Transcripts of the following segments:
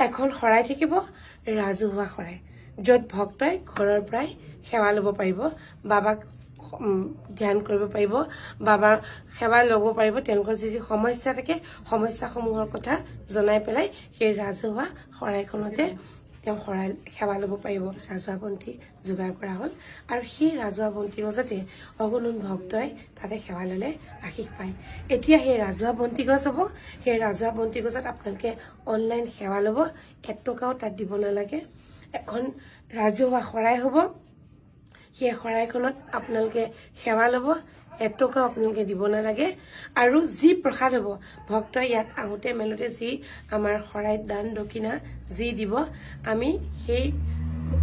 এখন শৰাই থাকিব ৰাজহুৱা শৰাই, য'ত ভক্তই ঘৰৰ পৰাই সেৱা ল'ব পাৰিব, বাবাক ধ্যান কৰিব পাৰিব, বাবাৰ সেৱা ল'ব পাৰিব। তেওঁলোকৰ যি সমস্যা থাকে সমস্যাসমূহৰ কথা জনাই পেলাই সেই ৰাজহুৱা শৰাইখনতে তেওঁ সেৱা ল'ব পাৰিব। ৰাজহুৱা বন্তি যোগাৰ কৰা হ'ল আৰু সেই ৰাজহুৱা বন্তি গছতে অগণন ভক্তই তাতে সেৱা ল'লে আশীষ পায়। এতিয়া সেই ৰাজহুৱা বন্তি গছ হ'ব, সেই ৰাজহুৱা বন্তি গছত আপোনালোকে অনলাইন সেৱা ল'ব, 1 টকাও তাত দিব নালাগে। এখন ৰাজহুৱা শৰাই হ'ব, সেই শৰাইখনত আপোনালোকে সেৱা ল'ব, 1 টকাও আপোনালোকে দিব নালাগে। আৰু যি প্ৰসাদ হ'ব ভক্তই ইয়াত আহোঁতে মেলোতে যি আমাৰ শৰাইত দান দক্ষিণা যি দিব, আমি সেই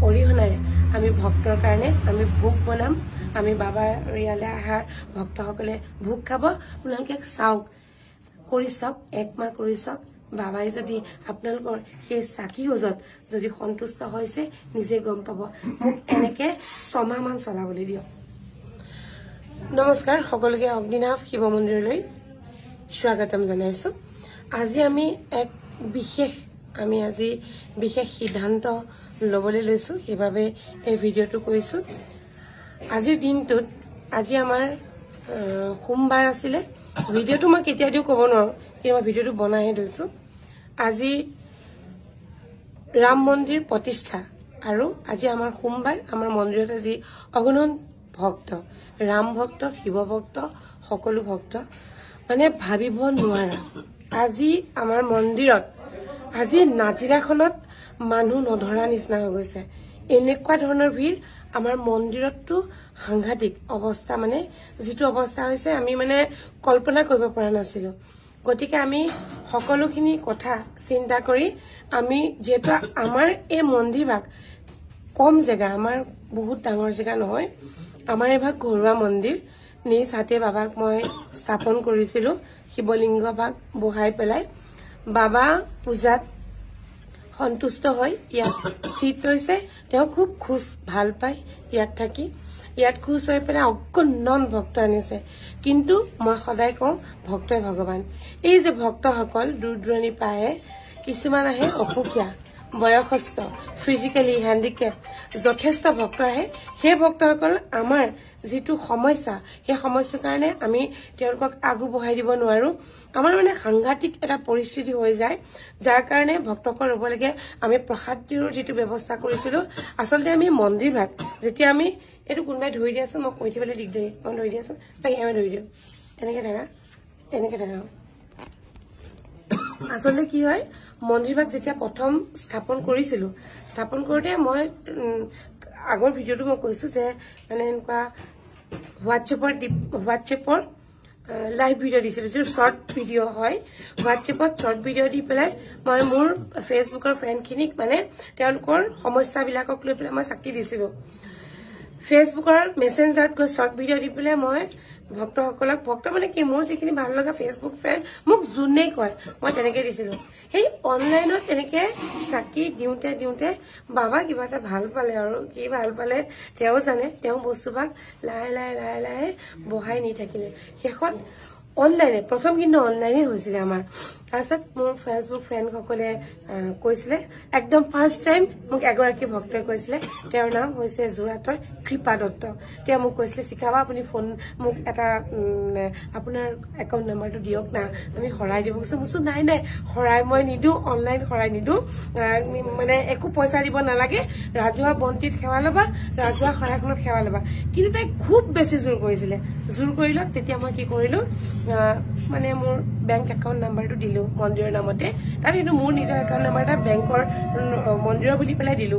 অৰিহণাৰে আমি ভক্তৰ কাৰণে আমি ভোগ বনাম। আমি বাবাৰ ইয়ালৈ অহা ভক্তসকলে ভোগ খাব। আপোনালোকে চাওক, কৰি চাওক, 1 মাহ কৰি চাওক। বাবাই যদি আপোনালোকৰ সেই চাকি গজত যদি সন্তুষ্ট হৈছে নিজে গম পাব। মোক এনেকে 6 মাহমান চলাবলৈ দিয়ক। নমস্কাৰ, সকলোকে অগ্নিনাভ শিৱ মন্দিৰলৈ স্বাগতম জনাইছো। আজি আমি বিশেষ সিদ্ধান্ত ল'বলৈ লৈছো, সেইবাবে এই ভিডিঅ'টো কৰিছো। আজিৰ দিনটোত আজি আমাৰ সোমবাৰ আছিলে। ভিডিঅ'টো মই কেতিয়া দিও ক'ব নোৱাৰো, কিন্তু মই ভিডিঅ'টো বনাইহে থৈছো। আজি ৰাম মন্দিৰ প্ৰতিষ্ঠা আৰু আজি আমাৰ সোমবাৰ। আমাৰ মন্দিৰত আজি অগণন ভক্ত, ৰাম ভক্ত, শিৱ ভক্ত, সকলো ভক্ত, মানে ভাবিব নোৱাৰা। আজি আমাৰ মন্দিৰত আজি নাজিৰাখনত মানুহ নধৰা নিচিনা হৈ গৈছে। এনেকুৱা ধৰণৰ ভিৰ আমাৰ মন্দিৰতটো সাংঘাতিক অৱস্থা, মানে যিটো অৱস্থা হৈছে আমি মানে কল্পনা কৰিব পৰা নাছিলো। গতিকে আমি সকলোখিনি কথা চিন্তা কৰি আমি যিহেতু আমাৰ এই মন্দিৰভাগ কম জেগা, আমাৰ বহুত ডাঙৰ জেগা নহয়, আমাৰ এভাগ ঘৰুৱা মন্দিৰ, নিজ হাতে বাবাক মই স্থাপন কৰিছিলো। শিৱলিংগ ভাগ বহাই পেলাই বাবা পূজাত সন্তুষ্ট হৈ ইয়াত স্থিত লৈছে। তেওঁ খুব খুশ, ভাল পায় ইয়াত থাকি। ইয়াত খুশ হৈ পেলাই অগণন ভক্ত আনিছে। কিন্তু মই সদায় কওঁ, ভক্তই ভগৱান। এই যে ভক্তসকল দূৰ দূৰণিৰ পৰা আহে, কিছুমান আহে অসুখীয়া, বয়সস্থ, ফিজিকেলি হেণ্ডিকেপ, যথেষ্ট ভক্ত আহে। সেই ভক্তসকল আমাৰ যিটো সমস্যা, সেই সমস্যাৰ কাৰণে আমি তেওঁলোকক আগু বঢ়াই দিব নোৱাৰো। আমাৰ মানে সাংঘাতিক এটা পৰিস্থিতি হৈ যায়, যাৰ কাৰণে ভক্তসকল ৰ'ব লাগে। আমি প্ৰসাদৰ যিটো ব্যৱস্থা কৰিছিলো, আচলতে আমি মন্দিৰ ভাগ যেতিয়া আমি এইটো কোনোবাই ধৰি দি আছো, মই কৈ থাকিবলৈ দিগদাৰী, মই ধৰি দি আছো, তাকে আমি ধৰি দিওঁ, এনেকে থাকা, এনেকে থাকা। আচলতে কি হয়, মন্দিৰভাগ যেতিয়া প্ৰথম স্থাপন কৰিছিলো, স্থাপন কৰোঁতে মই আগৰ ভিডিঅ'টো মই কৈছো যে মানে এনেকুৱা হোৱাটছএপৰ লাইভ ভিডিঅ' দিছিলো, যিটো শ্বৰ্ট ভিডিঅ' হয়। হোৱাটছএপত শ্বৰ্ট ভিডিঅ' দি পেলাই মই মোৰ ফেচবুকৰ ফ্ৰেণ্ডখিনিক মানে তেওঁলোকৰ সমস্যাবিলাকক লৈ পেলাই মই চাকি দিছিলো। ফেচবুকৰ মেছেঞ্জাৰত গৈ শ্বৰ্ট ভিডিঅ' দি পেলাই মই ভক্তসকলক, ভক্ত মানে কি, মোৰ যিখিনি ভাল লগা ফেচবুক ফ্ৰেণ্ড মোক যোনেই কয় মই তেনেকে দিছিলো। সেই অনলাইনত এনেকে চাকি দিওঁতে বাবা কিবা এটা ভাল পালে, আৰু কি ভাল পালে তেওঁ জানে। তেওঁ বস্তুভাগ লাহে লাহে বঢ়াই নি থাকিলে। শেষত অনলাইনে, প্ৰথম কিন্তু অনলাইনে হৈছিলে আমাৰ। তাৰপিছত মোৰ ফেচবুক ফ্ৰেণ্ডসকলে কৈছিলে, একদম ফাৰ্ষ্ট টাইম মোক এগৰাকী ভক্তই কৈছিলে, তেওঁৰ নাম হৈছে যোৰহাটৰ কৃপা দত্ত। তেওঁ মোক কৈছিলে, শিখাবা আপুনি মোক এটা আপোনাৰ একাউণ্ট নাম্বাৰটো দিয়ক না, আমি শৰাই দিব। কৈছো নাই শৰাই মই নিদিওঁ, অনলাইন শৰাই নিদিওঁ, মানে একো পইচা দিব নালাগে, ৰাজহুৱা বন্তিত সেৱা ল'বা, ৰাজহুৱা শৰাইখনত সেৱা ল'বা। কিন্তু তাই খুব বেছি জোৰ কৰিছিলে। জোৰ কৰিলত তেতিয়া মই কি কৰিলো, মানে মোৰ বেংক একাউণ্ট নাম্বাৰটো দিলো মন্দিৰৰ নামতে। তাত কিন্তু মোৰ নিজৰ একাউণ্ট নাম্বাৰ এটা বেংকৰ মন্দিৰৰ বুলি পেলাই দিলো।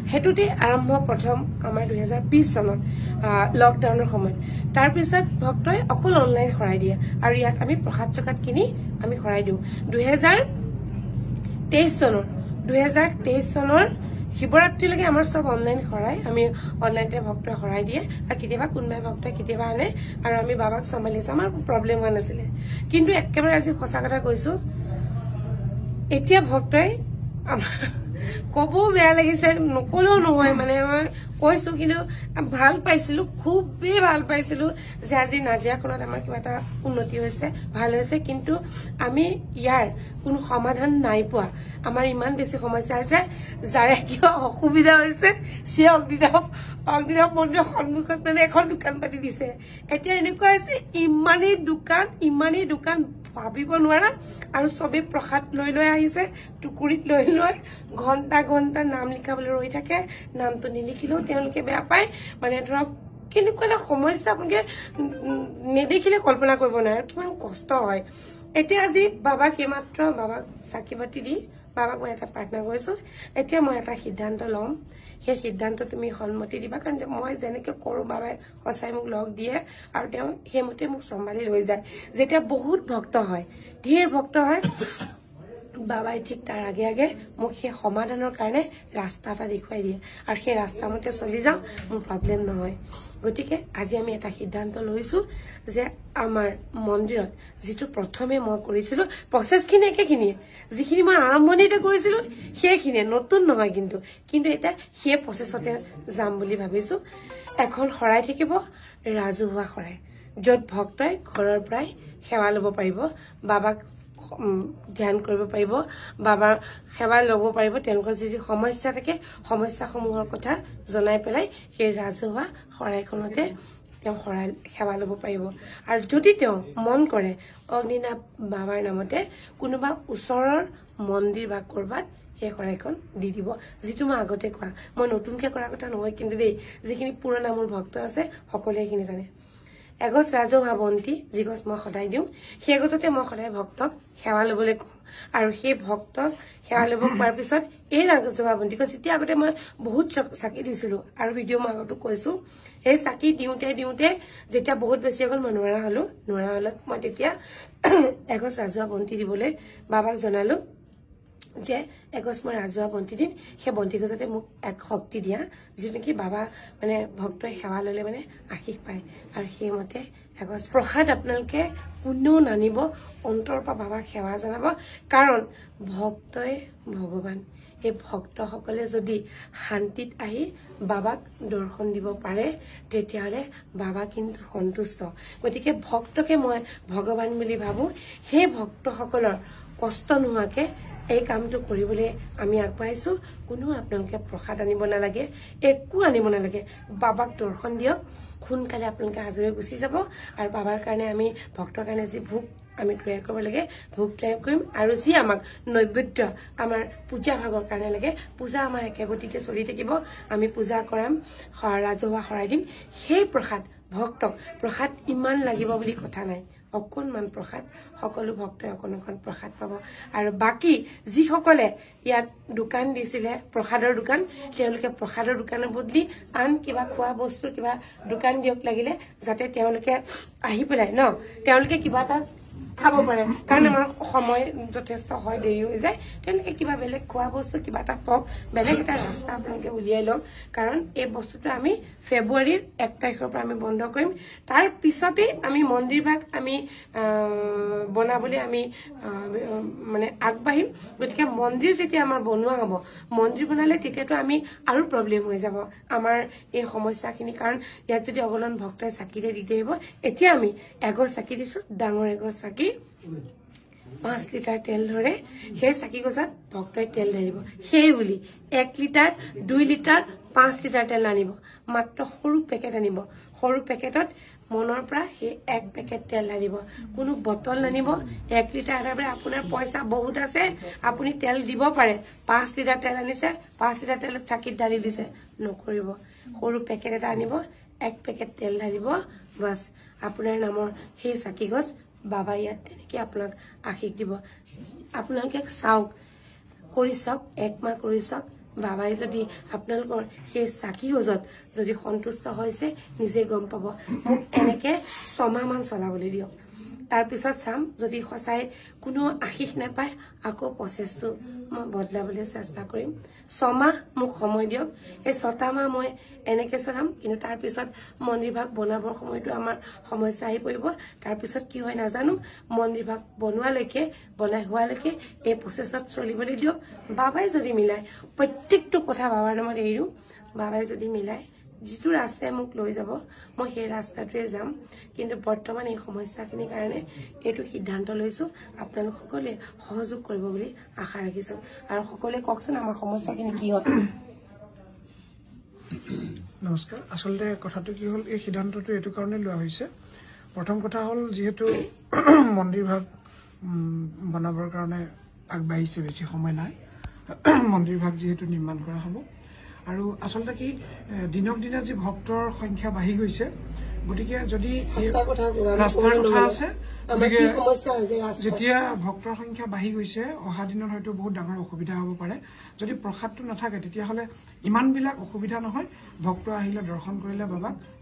সেইটোতে আৰম্ভ প্ৰথম আমাৰ 2020 চনত লকডাউনৰ সময়ত। তাৰপিছত ভক্তই অকল অনলাইন শৰাই দিয়ে আৰু ইয়াত আমি প্ৰসাদ চকাত কিনি আমি শৰাই দিওঁ। 2023 চনৰ শিৱৰাত্ৰিলৈকে আমাৰ চব অনলাইন শৰাই, আমি অনলাইনতে ভক্তই শৰাই দিয়ে। আৰু কেতিয়াবা কোনোবাই ভক্তই কেতিয়াবা আনে, আৰু আমি বাবাক চম্ভালিছো, আমাৰ প্ৰব্লেম হোৱা নাছিলে। কিন্তু একেবাৰে আজি সঁচা কথা কৈছো, এতিয়া ভক্তই কব বেয়া লাগিছে নকলেও নহয় মানে মই কৈছো কিন্তু ভাল পাইছিলো খুবেই ভাল পাইছিলো যে আজি নাজিৰাখনত আমাৰ কিবা এটা উন্নতি হৈছে ভাল হৈছে কিন্তু আমি ইয়াৰ কোনো সমাধান নাই পোৱা আমাৰ ইমান বেছি সমস্যা আছে যাৰে কিয় অসুবিধা হৈছে সি অগ্নিদেৱ মন্দিৰৰ সন্মুখত মানে এখন দোকান পাতি দিছে এতিয়া এনেকুৱা হৈছে ইমানেই দোকান ভাবিব নোৱাৰা আৰু সবে প্ৰসাদ লৈ লৈ আহিছে টুকুৰিত লৈ লৈ ঘণ্টা নাম লিখাবলৈ ৰৈ থাকে নামটো নিলিখিলেও তেওঁলোকে বেয়া পায় মানে ধৰক কেনেকুৱা এটা সমস্যা আপোনালোকে নেদেখিলে কল্পনা কৰিব নোৱাৰে কিমান কষ্ট হয় এতিয়া আজি বাবাক এইমাত্ৰ বাবাক চাকি বাতি দি বাবাক মই এটা প্ৰাৰ্থনা কৰিছো এতিয়া মই এটা সিদ্ধান্ত ল'ম সেই সিদ্ধান্ত তুমি সন্মতি দিবা কাৰণ মই যেনেকৈ কৰো বাবাই সঁচাই মোক লগ দিয়ে আৰু তেওঁ সেইমতে মোক চম্ভালি লৈ যায় যেতিয়া বহুত ভক্ত হয় ঢেৰ ভক্ত হয় বাবাই ঠিক তাৰ আগে আগে মোক সেই সমাধানৰ কাৰণে ৰাস্তা এটা দেখুৱাই দিয়ে আৰু সেই ৰাস্তা মতে চলি যাওঁ মোৰ প্ৰব্লেম নহয় গতিকে আজি আমি এটা সিদ্ধান্ত লৈছো যে আমাৰ মন্দিৰত যেটো প্ৰথমে মই কৰিছিলো প্ৰসেসখিনি একেখিনিয়ে যিখিনি মই আৰম্ভণিতে কৰিছিলো সেইখিনি নতুন নহয় কিন্তু এটা সেই প্ৰসেসতে যাম বুলি ভাবিছো এখন শৰাই থাকিব ৰাজহুৱা শৰাই যত ভক্তই ঘৰৰ পৰাই সেৱা ল'ব পাৰিব বাবাক ধ্যান কৰিব পাৰিব বাবাৰ সেৱা ল'ব পাৰিব তেওঁলোকৰ যি সমস্যা থাকে সমস্যাসমূহৰ কথা জনাই পেলাই সেই ৰাজহুৱা শৰাইখনতে তেওঁ সেৱা ল'ব পাৰিব আৰু যদি তেওঁ মন কৰে অগ্নিনাভ বাবাৰ নামতে কোনোবা ওচৰৰ মন্দিৰ বা কৰবাত সেই শৰাইখন দি দিব যেটো মই আগতে কোৱা মই নতুনকৈ কৰা কথা নহয় কিন্তু দেই যিখিনি পুৰণা মোৰ ভক্ত আছে সকলোৱে এইখিনি জানে এগছ ৰাজহুৱা বন্তি যিগছ মই সদায় দিওঁ সেই গছতে মই সদায় ভক্তক সেৱা ল'বলৈ কওঁ আৰু সেই ভক্তক সেৱা ল'ব পোৱাৰ পিছত এই ৰাজহুৱা বন্তি যেতিয়া আগতে মই বহুত চাকি দিছিলো আৰু ভিডিঅ' মই আগতো কৈছো এই চাকি দিওঁতে যেতিয়া বহুত বেছি গ'ল মই নোৱাৰা হলত মই তেতিয়া এগছ ৰাজহুৱা বন্তি দিবলৈ বাবাক জনালো যে এগছ মই ৰাজহুৱা বন্তি দিম সেই বন্তি গছতে মোক এক শক্তি দিয়া যিটো নেকি বাবা মানে ভক্তই সেৱা ল'লে মানে আশীষ পায় আৰু সেইমতে এগছ প্ৰসাদ আপোনালোকে কোনেও নানিব অন্তৰৰ পৰা বাবাক সেৱা জনাব কাৰণ ভক্তই ভগৱান এই ভক্তসকলে যদি শান্তিত আহি বাবাক দৰ্শন দিব পাৰে তেতিয়াহ'লে বাবা কিন্তু সন্তুষ্ট গতিকে ভক্তকে মই ভগৱান বুলি ভাবো সেই ভক্তসকলৰ কষ্ট নোহোৱাকে এই কামটো কৰিবলৈ আমি আগবাঢ়িছো কোনো আপোনালোকে প্ৰসাদ আনিব নালাগে একো আনিব নালাগে বাবাক দৰ্শন দিয়ক খুনকালে আপোনালোকে হাজৰে গুচি যাব আৰু বাবাৰ কাৰণে আমি ভক্তৰ কাৰণে যি ভোগ আমি তৈয়াৰ কৰিব লাগে ভোগ তৈয়াৰ কৰিম আৰু যি আমাক নৈবেদ্য আমাৰ পূজা ভাগৰ কাৰণে লাগে পূজা আমাৰ একে গতিতে চলি থাকিব আমি পূজা কৰাম ৰাজহুৱা শৰাই দিম সেই প্ৰসাদ ভক্তক প্ৰসাদ ইমান লাগিব বুলি কথা নাই অকণমান প্ৰসাদ সকলো ভক্তই অকণ প্ৰসাদ পাব আৰু বাকি যিসকলে ইয়াত দোকান দিছিলে প্ৰসাদৰ দোকান তেওঁলোকে প্ৰসাদৰ দোকানৰ বদলি আন কিবা খোৱা বস্তু কিবা দোকান দিয়ক লাগিলে যাতে তেওঁলোকে আহি পেলাই তেওঁলোকে কিবা এটা খাব পাৰে কাৰণ আমাৰ সময় যথেষ্ট হয় দেৰি হৈ যায় তেওঁলোকে কিবা বেলেগ খোৱা বস্তু কিবা এটা পাওক বেলেগ এটা ৰাস্তা আপোনালোকে উলিয়াই লওক কাৰণ এই বস্তুটো আমি ফেব্ৰুৱাৰীৰ 1 তাৰিখৰ পৰা আমি বন্ধ কৰিম তাৰ পিছতে আমি মন্দিৰ ভাগ আমি বনাবলৈ আমি মানে আগবাঢ়িম গতিকে মন্দিৰ যেতিয়া আমাৰ বনোৱা হ'ব মন্দিৰ বনালে তেতিয়াতো আমি আৰু প্ৰব্লেম হৈ যাব আমাৰ এই সমস্যাখিনি কাৰণ ইয়াত যদি অগলন ভক্তই চাকিৰে দিতে আহিব এতিয়া আমি এগছ চাকি দিছো ডাঙৰ এগছ চাকি 5 লিটাৰ তেল ধৰে সেই চাকি গছত ভক্তই তেল ঢালিব সেই বুলি 1 লিটাৰ 2 লিটাৰ 5 লিটাৰ তেল আনিব মাত্ৰ সৰু পেকেট আনিব সৰু পেকেটত মনৰ পৰা সেই 1 পেকেট তেল ঢালিব কোনো বটল নানিব 1 লিটাৰ আধাৰে আপোনাৰ পইচা বহুত আছে আপুনি তেল দিব পাৰে 5 লিটাৰ তেল আনিছে 5 লিটাৰ তেলত চাকিত ঢালি দিছে নকৰিব সৰু পেকেট এটা আনিব 1 পেকেট তেল ঢালিব বাস আপোনাৰ নামৰ সেই চাকি গছ বাবা ইয়াত তেনেকে আপোনাক আশীষ দিব আপোনালোকে চাওক কৰি চাওক 1 মাহ কৰি চাওক বাবাই যদি আপোনালোকৰ সেই চাকি গজত যদি সন্তুষ্ট হৈছে নিজে গম পাব মোক এনেকে 6 মাহ মান চলাবলৈ দিয়ক তাৰপিছত চাম যদি সঁচাই কোনো আশীষ নাপায় আকৌ প্ৰচেছটো মই বদলাবলৈ চেষ্টা কৰিম 6 মাহ মোক সময় দিয়ক এই 6টা মাহ মই এনেকে চলাম কিন্তু তাৰপিছত মন্দিৰ ভাগ বনাবৰ সময়টো আমাৰ সমস্যা আহি পৰিব তাৰপিছত কি হয় নাজানো মন্দিৰ ভাগ বনোৱালৈকে বনাই হোৱালৈকে এই প্ৰচেছত চলিবলৈ দিয়ক বাবাই যদি মিলাই প্ৰত্যেকটো কথা বাবাৰ নামত এৰিও বাবাই যদি মিলাই যিটো ৰাস্তাই মোক লৈ যাব মই সেই ৰাস্তাটোৱে যাম কিন্তু বৰ্তমান এই সমস্যাখিনিৰ কাৰণে এইটো সিদ্ধান্ত লৈছো আপোনালোক সকলোৱে সহযোগ কৰিব বুলি আশা ৰাখিছো আৰু সকলোৱে কওকচোন আমাৰ সমস্যাখিনি কি হয় নমস্কাৰ আসলতে কথাটো কি হ'ল এই সিদ্ধান্তটো এটো কাৰণে লোৱা হৈছে প্ৰথম কথা হ'ল যেহেতু মন্দিৰ ভাগ বনাবৰ কাৰণে আগবাঢ়িছে বেছি সময় নাই মন্দিৰ ভাগ যেহেতু নিৰ্মাণ কৰা হ'ব আৰু আসলতে কি দিনক দিনে যে ভক্তৰ সংখ্যা বাঢ়ি গৈছে গতিকে যদি ৰাস্তাৰ কথা আছে যেতিয়া ভক্তৰ সংখ্যা বাঢ়ি গৈছে অহা দিনত হয়তো বহুত ডাঙৰ অসুবিধা হ'ব পাৰে যদি প্ৰসাদটো নাথাকে তেতিয়াহ'লে ইমানবিলাক অসুবিধা নহয় ভক্ত আহিলে দৰ্শন কৰিলে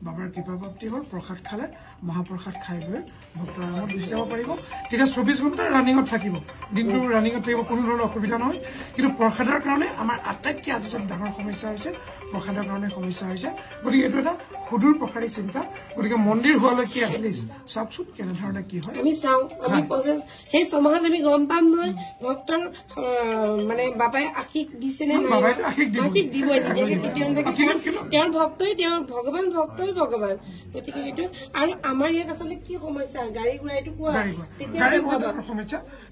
বাবাৰ কৃপাপ্ৰাপ্তি হ'ল প্ৰসাদ খালে মহাপ্ৰসাদ খাই গৈ ভক্ত আৰামত গুচি যাব পাৰিব তেতিয়া 24 ঘণ্টা ৰানিঙত থাকিব দিনটো ৰানিঙত থাকিব কোনো ধৰণৰ অসুবিধা নহয় কিন্তু প্ৰসাদৰ কাৰণে আমাৰ আটাইতকৈ আজি ডাঙৰ সমস্যা হৈছে প্ৰসাদৰ কাৰণে সমস্যা হৈছে গতিকে এইটো এটা সুদূৰ প্ৰসাৰী চিন্তা গতিকে মন্দিৰ হোৱালৈকে এটলিষ্ট চাওকচোন কেনেধৰণে কি হয় আমি চাওঁ আমি প্ৰচেছ সেই ছমাহত আমি গম পাম নহয় ভক্তৰ মানে বাবাই আশীষ দিছে নে নাই আশীষ দিবই তেওঁৰ ভক্তই তেওঁৰ ভগৱান ভক্তই ভগৱান গতিকে সেইটো আৰু আমাৰ ইয়াত আচলতে কি সমস্যা গাড়ী ঘোঁৰা এইটো কোৱা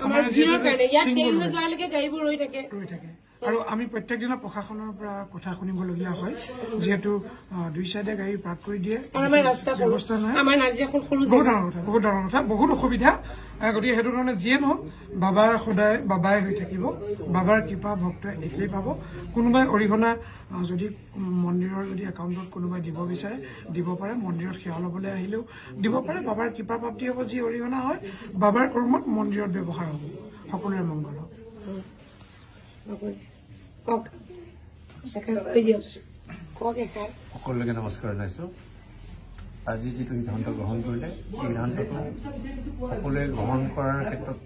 আমাৰ ভিৰৰ কাৰণে ইয়াত দেৰি হৈ যোৱালৈকে গাড়ীবোৰ ৰৈ থাকে আৰু আমি প্ৰত্যেক দিনা প্ৰশাসনৰ পৰা কথা শুনিবলগীয়া হয় যেহেতু দুই চাইডে গাড়ী পাৰ্ক কৰি দিয়ে আমাৰ ৰাস্তা ব্যৱস্থা নাই আমাৰ নাজিয়াখন সৰু বহুত ডাঙৰ কথা বহুত অসুবিধা গতিকে সেইটো কাৰণে যিয়ে নহওক বাবা সদায় বাবাই হৈ থাকিব বাবাৰ কৃপা ভক্তই একেই পাব কোনোবাই অৰিহণা যদি মন্দিৰৰ যদি একাউণ্টত কোনোবাই দিব বিচাৰে দিব পাৰে মন্দিৰত সেৱা ল'বলৈ আহিলেও দিব পাৰে বাবাৰ কৃপা প্ৰাপ্তি হ'ব যি অৰিহণা হয় বাবাৰ কৰ্মত মন্দিৰত ব্যৱহাৰ হ'ব সকলোৰে মংগল হ'ব সকলোকে নমস্কাৰ জনাইছোঁ আজি যিটো সিদ্ধান্ত গ্ৰহণ কৰিলে এই সিদ্ধান্তটো সকলোৱে গ্ৰহণ কৰাৰ ক্ষেত্ৰত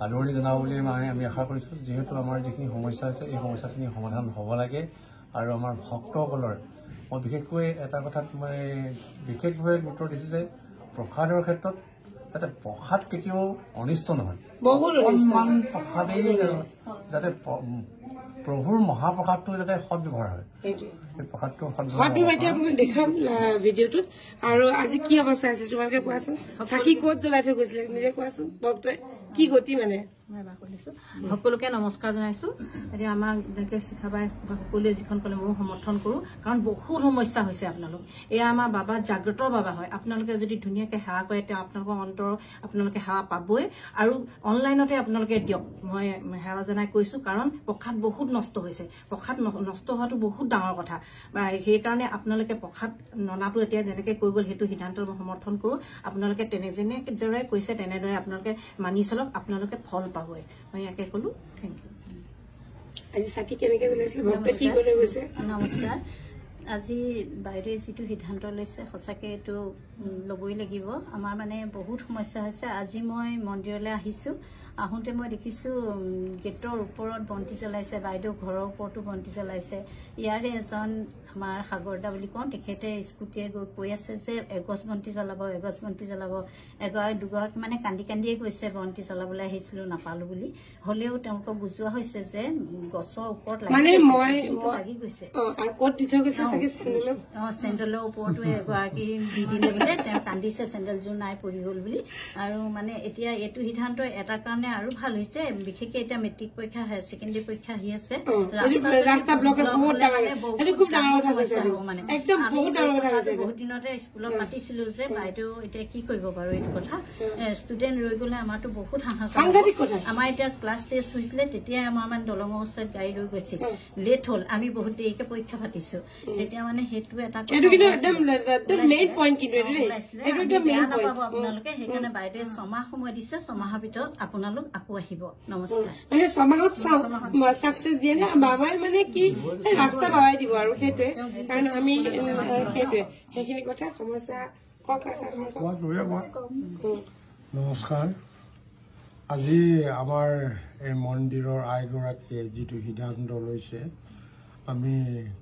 আদৰণি জনাবলৈ মানে আমি আশা কৰিছোঁ যিহেতু আমাৰ যিখিনি সমস্যা হৈছে এই সমস্যাখিনি সমাধান হ'ব লাগে আৰু আমাৰ ভক্তসকলৰ মই বিশেষকৈ এটা কথাত মই বিশেষভাৱে গুৰুত্ব দিছোঁ যে প্ৰসাদৰ ক্ষেত্ৰত যাতে প্ৰসাদ কেতিয়াও অনিষ্ট নহয় অকণমান প্ৰসাদেই যাতে প্ৰভুৰ মহাপ্ৰসাদটো যাতে সৎ ব্যৱহাৰ হয় প্ৰসাদটো দেখাম ভিডিঅ'টোত আৰু আজি কি অৱস্থা আছে তোমালোকে কোৱাচোন চাকি ক'ত জ্বলাই থৈ গৈছিলে নিজে কোৱাচোন ভক্তই কি গতি মানে সকলোকে নমস্কাৰ জনাইছো এতিয়া আমাক যেনেকৈ শিখাবাই সকলোৱে যিখন ক'লে ময়ো সমৰ্থন কৰোঁ কাৰণ বহুত সমস্যা হৈছে আপোনালোক এয়া আমাৰ বাবা জাগ্ৰত বাবা হয় আপোনালোকে যদি ধুনীয়াকৈ সেৱা কৰে তেওঁ আপোনালোকৰ অন্তৰ আপোনালোকে সেৱা পাবই আৰু অনলাইনতে আপোনালোকে দিয়ক মই সেৱা জনাই কৈছোঁ কাৰণ প্ৰসাদ বহুত নষ্ট হৈছে প্ৰসাদ নষ্ট হোৱাটো বহুত ডাঙৰ কথা সেইকাৰণে আপোনালোকে প্ৰসাদ ননাটো এতিয়া যেনেকৈ কৈ গ'ল সেইটো সিদ্ধান্ত মই সমৰ্থন কৰোঁ আপোনালোকে যেনেদৰে কৈছে তেনেদৰে আপোনালোকে মানি চলক আপোনালোকে ফল পাবই মই ইয়াকে ক'লো থেংক ইউ আজি চাকি কেনেকৈ জ্বলাইছিলে ভক্তই কি কৰি গৈছে নমস্কাৰ আজি বাইদেৱে যিটো সিদ্ধান্ত লৈছে সঁচাকৈ এইটো ল'বই লাগিব আমাৰ মানে বহুত সমস্যা হৈছে আজি মই মন্দিৰলৈ আহিছোঁ আহোঁতে মই দেখিছোঁ গেটৰ ওপৰত বন্তি জ্বলাইছে বাইদেউ ঘৰৰ ওপৰতো বন্তি জ্বলাইছে ইয়াৰে এজন আমাৰ সাগৰদা বুলি কওঁ তেখেতে স্কুটিয়ে গৈ কৈ আছে যে এগছ বন্তি জ্বলাব এগৰাকী দুগৰাকী মানে কান্দিয়ে গৈছে বন্তি জ্বলাবলৈ আহিছিলোঁ নাপালোঁ বুলি হ'লেও তেওঁলোকক বুজোৱা হৈছে যে গছৰ ওপৰত লাগি গৈছে চেণ্ডেলৰ ওপৰতো এগৰাকী দি দিলে বোলে তেওঁ কান্দিছে চেণ্ডেলযোৰ নাই পৰি গ'ল বুলি আৰু মানে এতিয়া এইটো সিদ্ধান্ত এটা কাৰণে আৰু ভাল হৈছে বিশেষকৈ এতিয়া মেট্ৰিক পৰীক্ষা হায়াৰ ছেকেণ্ডেৰী পৰীক্ষা আহি আছে বহুত দিনতে স্কুলত মাতিছিলো যে বাইদেউ এতিয়া কি কৰিব বাৰু এইটো কথা ষ্টুডেণ্ট ৰৈ গ'লে আমাৰতো বহুত হাহাকাৰ আমাৰ এতিয়া ক্লাছ টেষ্ট হৈছিলে তেতিয়াই আমাৰ মানে দলঙৰ ওচৰত গাড়ী ৰৈ গৈছিল লেট হ'ল আমি বহুত দেৰিকে পৰীক্ষা পাতিছো তেতিয়া মানে সেইটো এটা আপোনালোকে সেইকাৰণে বাইদেৱে 6 মাহ সময় দিছে 6 মাহৰ ভিতৰত আপোনালোক আকৌ আহিব নমস্কাৰ মানে 6 মাহত সাকসেস দিয়ে না বাবাই মানে কি ৰাস্তা বাবাই দিব আৰু সেইটোৱে কাৰণ আমি সেইটোৱে সেইখিনি কথা সমস্যা নমস্কাৰ। আজি আমাৰ এই মন্দিৰৰ আইগৰাকীয়ে যিটো সিদ্ধান্ত লৈছে আমি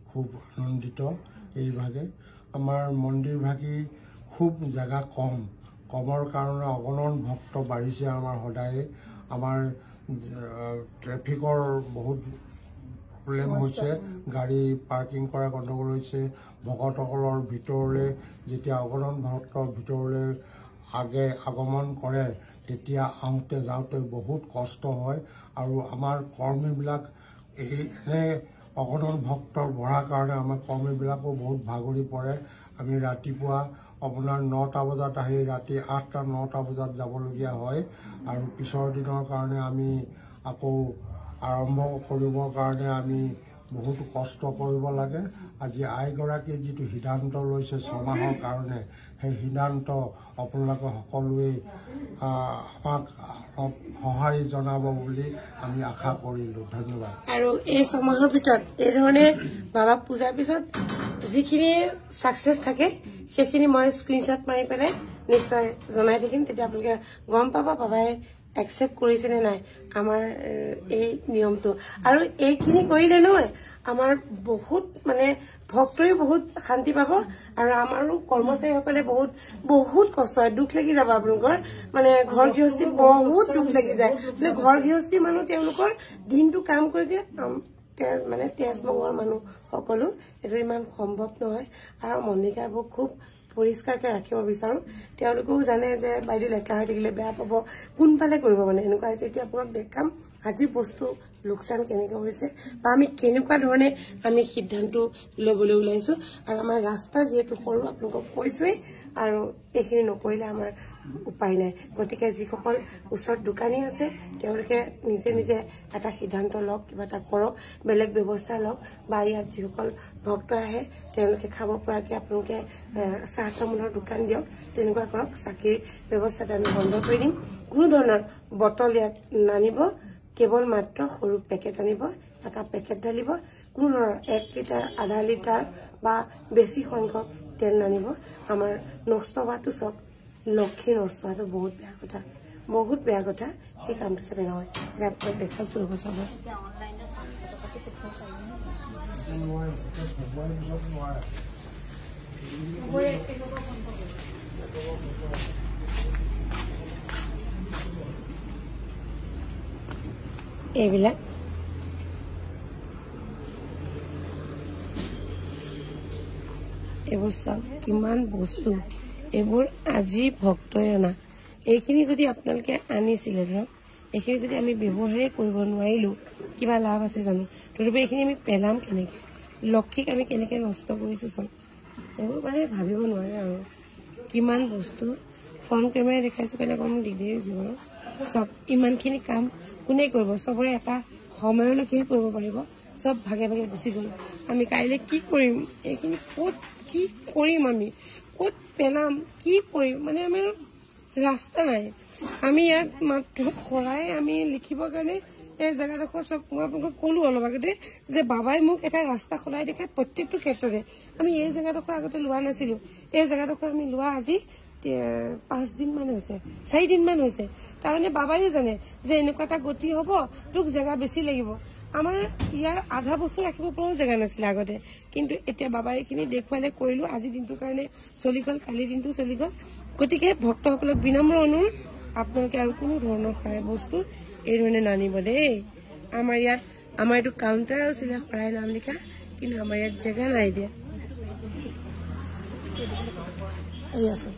খুব আনন্দিত। এইভাগে আমাৰ মন্দিৰভাগী খুব জেগা কমৰ কাৰণে অগণন ভক্ত বাঢ়িছে। আমাৰ সদায় আমাৰ ট্ৰেফিকৰ বহুত প্ৰব্লেম হৈছে, গাড়ী পাৰ্কিং কৰা গণ্ডগোল হৈছে। ভকতসকলৰ ভিতৰলৈ যেতিয়া অগণন ভক্তৰ ভিতৰলৈ আগমন কৰে তেতিয়া আহোঁতে যাওঁতে বহুত কষ্ট হয়। আৰু আমাৰ কৰ্মীবিলাক এনে অগণন ভক্তৰ বঢ়াৰ কাৰণে আমাৰ কৰ্মীবিলাকো বহুত ভাগৰি পৰে। আমি ৰাতিপুৱা আপোনাৰ 9টা বজাত আহি ৰাতি 8টা 9টা বজাত যাবলগীয়া হয় আৰু পিছৰ দিনৰ কাৰণে আমি আকৌ আৰম্ভ কৰিবৰ কাৰণে আমি বহুত কষ্ট কৰিব লাগে। আজি আইগৰাকীয়ে যিটো সিদ্ধান্ত লৈছে 6 মাহৰ কাৰণে, সেই সিদ্ধান্ত আপোনালোকে সকলোৱে আমাক সঁহাৰি জনাব বুলি আমি আশা কৰিলোঁ। ধন্যবাদ। আৰু এই 6 মাহৰ ভিতৰত এই ধৰণে বাবাক পূজাৰ পিছত যিখিনি ছাকচেছ থাকে সেইখিনি মই স্ক্ৰীনশ্বট মাৰি পেলাই নিশ্চয় জনাই থাকিম। তেতিয়া আপোনালোকে গম পাব বাবাই একচেপ্ট কৰিছে নে নাই আমাৰ এই নিয়মটো। আৰু এইখিনি কৰিলে নহয় আমাৰ বহুত মানে ভক্তই বহুত শান্তি পাব আৰু আমাৰো কৰ্মচাৰীসকলে বহুত কষ্ট হয়। দুখ লাগি যাব আপোনালোকৰ, মানে ঘৰ গৃহস্থী বহুত দুখ লাগি যায়। ঘৰ গৃহস্থী মানুহ তেওঁলোকৰ দিনটো কাম কৰি দিয়ে, মানে তেজ মঙৰ মানুহ সকলো এইটো ইমান সম্ভৱ নহয়। আৰু মন্দিৰবোৰ খুব পৰিষ্কাৰকে ৰাখিব বিচাৰো। তেওঁলোকেও জানে যে বাইদেউ লেতেৰা হৈ থাকিলে বেয়া পাব, কোনফালে কৰিব, মানে এনেকুৱা হৈছে। এতিয়া আপোনাক দেখাম আজি বস্তু লোকচান কেনেকৈ হৈছে বা আমি কেনেকুৱা ধৰণে আমি সিদ্ধান্ত ল'বলৈ ওলাইছো। আৰু আমাৰ ৰাস্তা যিহেতু সৰু আপোনালোকক কৈছোৱেই, আৰু এইখিনি নকৰিলে আমাৰ উপায় নাই। গতিকে যিসকল ওচৰত দোকানী আছে তেওঁলোকে নিজে নিজে এটা সিদ্ধান্ত লওক, কিবা এটা কৰক, বেলেগ ব্যৱস্থা লওক। বা ইয়াত যিসকল ভক্ত আহে তেওঁলোকে খাব পৰাকৈ আপোনালোকে চাহ তামোলৰ দোকান দিয়ক, তেনেকুৱা কৰক। চাকিৰ ব্যৱস্থাটো আমি বন্ধ কৰি দিম। কোনো ধৰণৰ বটল ইয়াত নানিব, কেৱল মাত্ৰ সৰু পেকেট আনিব, এটা পেকেট ঢালিব। কোনো ধৰণৰ 1 লিটাৰ 1/2 লিটাৰ বা বেছি সংখ্যক তেল নানিব। আমাৰ নষ্ট হোৱাটো চব লক্ষী নষ্ট হোৱাটো বহুত বেয়া কথা। সেই কামটো যাতে নহয়। এতিয়া আপোনাক দেখাইছো ৰ'ব চাব। এইবিলাক এইবোৰ চাওক কিমান বস্তু, এইবোৰ আজি ভক্তই অনা। এইখিনি যদি আপোনালোকে আনিছিলে ধৰক, এইখিনি যদি আমি ব্যৱহাৰেই কৰিব নোৱাৰিলো কিবা লাভ আছে জানো? তথাপি এইখিনি আমি পেলাম কেনেকে? লক্ষীক আমি কেনেকে নষ্ট কৰিছো চব, এইবোৰ মানে ভাবিব নোৱাৰে। আৰু কিমান বস্তু ফ্ৰণ্ট কেমেৰাই দেখাইছো কাৰণে অকণমান দিগদাৰি হৈছে বাৰু। চব ইমানখিনি কাম কোনে কৰিব? চবৰে এটা সময়লৈকেহে কৰিব পাৰিব। চব ভাগে ভাগে গুচি গ'ল। আমি কাইলৈ কি কৰিম? এইখিনি ক'ত কি কৰিম? আমি ক'ত পেলাম? কি কৰিম? মানে আমাৰ ৰাস্তা নাই। আমি ইয়াত মাত্ৰ শৰাই আমি লিখিবৰ কাৰণে এই জেগাডোখৰ চব মই আপোনালোকক ক'লো অলপ আগতে যে বাবাই মোক এটা ৰাস্তা সলাই দেখায় প্ৰত্যেকটো ক্ষেত্ৰতে। আমি এই জেগাডোখৰ আগতে লোৱা নাছিলো। এই জেগাডোখৰ আমি লোৱা আজি 5 দিনমান হৈছে, 4 দিনমান হৈছে। তাৰমানে বাবাইও জানে যে এনেকুৱা এটা গতি হ'ব, তোক জেগা বেছি লাগিব। আমাৰ ইয়াৰ আধা বছৰ ৰাখিব পৰাও জেগা নাছিলে আগতে, কিন্তু এতিয়া বাবাই এইখিনি দেখুৱালে কৰিলো। আজি দিনটোৰ কাৰণে চলি গ'ল, কালিৰ দিনটো চলি গ'ল। গতিকে ভক্তসকলক বিনম্ৰ অনুৰোধ, আপোনালোকে আৰু কোনো ধৰণৰ শৰাই বস্তু এই ধৰণে নানিব দেই। আমাৰ ইয়াত আমাৰ এইটো কাউণ্টাৰ আছিলে শৰাই নাম লিখা, কিন্তু আমাৰ ইয়াত জেগা নাই দিয়া। এই আছে,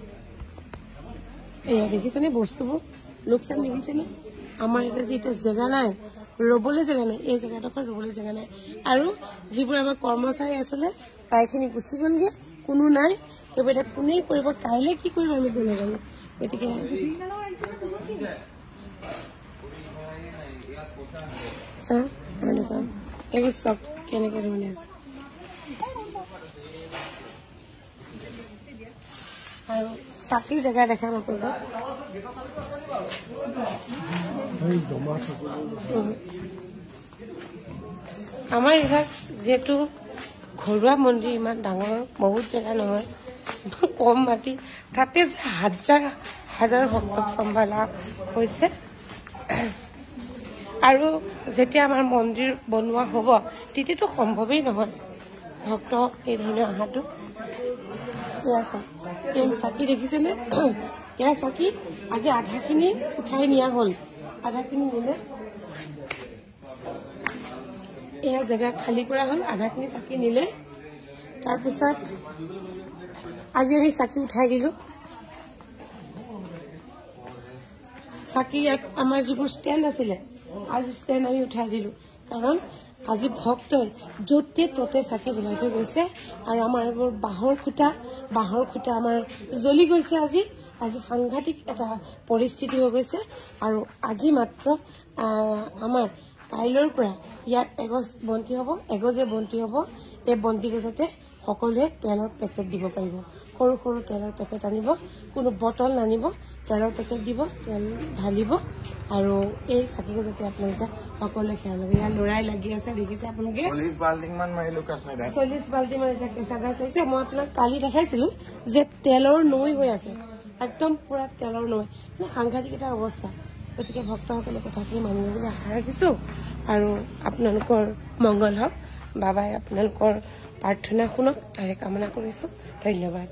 এয়া দেখিছেনে বস্তুবোৰ লোকচান দেখিছেনে? আমাৰ এতিয়া যে এতিয়া জেগা নাই, ৰবলৈ জেগা নাই, এই জেগাডোখৰ ৰবলৈ জেগা নাই। আৰু যিবোৰ আমাৰ কৰ্মচাৰী আছিলে প্ৰায়খিনি গুচি গ'লগে, কোনো নাই। এইবোৰ এতিয়া কোনে কৰিব, কাইলৈ কি কৰিব আমি কোনো নাজানো। গতিকে চাওঁ এইবোৰ চব কেনেকে ধৰণে আছে। আৰু চাকিৰ জেগা দেখাম আপোনালোকক। আমাৰ এইভাগ যিহেতু ঘৰুৱা মন্দিৰ, ইমান ডাঙৰ বহুত জেগা নহয়, কম মাটি, তাতে হাজাৰ ভক্তক চম্ভালা হৈছে। আৰু যেতিয়া আমাৰ মন্দিৰ বনোৱা হ'ব তেতিয়াতো সম্ভৱেই নহয় ভক্ত এই ধৰণে অহাটো। এই চাকি দেখিছেনে? ইয়াৰ চাকি আজি আধাখিনি উঠাই নিয়া হ'ল, আধাখিনি নিলে এয়া জেগা খালী কৰা হ'ল, আধাখিনি চাকি নিলে। তাৰপিছত আজি আমি চাকি উঠাই দিলোঁ। চাকি ইয়াত আমাৰ যিবোৰ ষ্টেণ্ড আছিলে আজি ষ্টেণ্ড আমি উঠাই দিলোঁ, কাৰণ আজি ভক্তই য'তে ত'তে চাকি জ্বলাই থৈ গৈছে। আৰু আমাৰ এইবোৰ বাঁহৰ খুঁটা আমাৰ জ্বলি গৈছে। আজি সাংঘাতিক এটা পৰিস্থিতি হৈ গৈছে। আৰু আজি মাত্ৰ আমাৰ কাইলৈৰ পৰা ইয়াত এগছ বন্তি হ'ব, এগজে বন্তি হ'ব। এই বন্তি গছতে সকলোৱে তেলৰ পেকেট দিব পাৰিব, সৰু সৰু তেলৰ পেকেট আনিব, কোনো বটল নানিব, তেলৰ পেকেট দিব, তেল ঢালিব। আৰু এই চাকি গছতে আপোনালোকে সকলোৱে সেৱা ল'ব। ইয়াৰ ল'ৰাই লাগি আছে, দেখিছে আপোনালোকে 40 বাল্টি মান এতিয়া কেঁচা গাছ লাগিছে। মই আপোনাক কালি দেখাইছিলোঁ যে তেলৰ নৈ হৈ আছে, একদম পুৰা তেলৰ নৈ, মানে সাংঘাতিক এটা অৱস্থা। গতিকে ভক্তসকলে কথাখিনি মানিব বুলি আশা ৰাখিছোঁ। আৰু আপোনালোকৰ মংগল হওক, বাবাই আপোনালোকৰ প্ৰাৰ্থনা শুনক তাৰে কামনা কৰিছোঁ। ধন্যবাদ।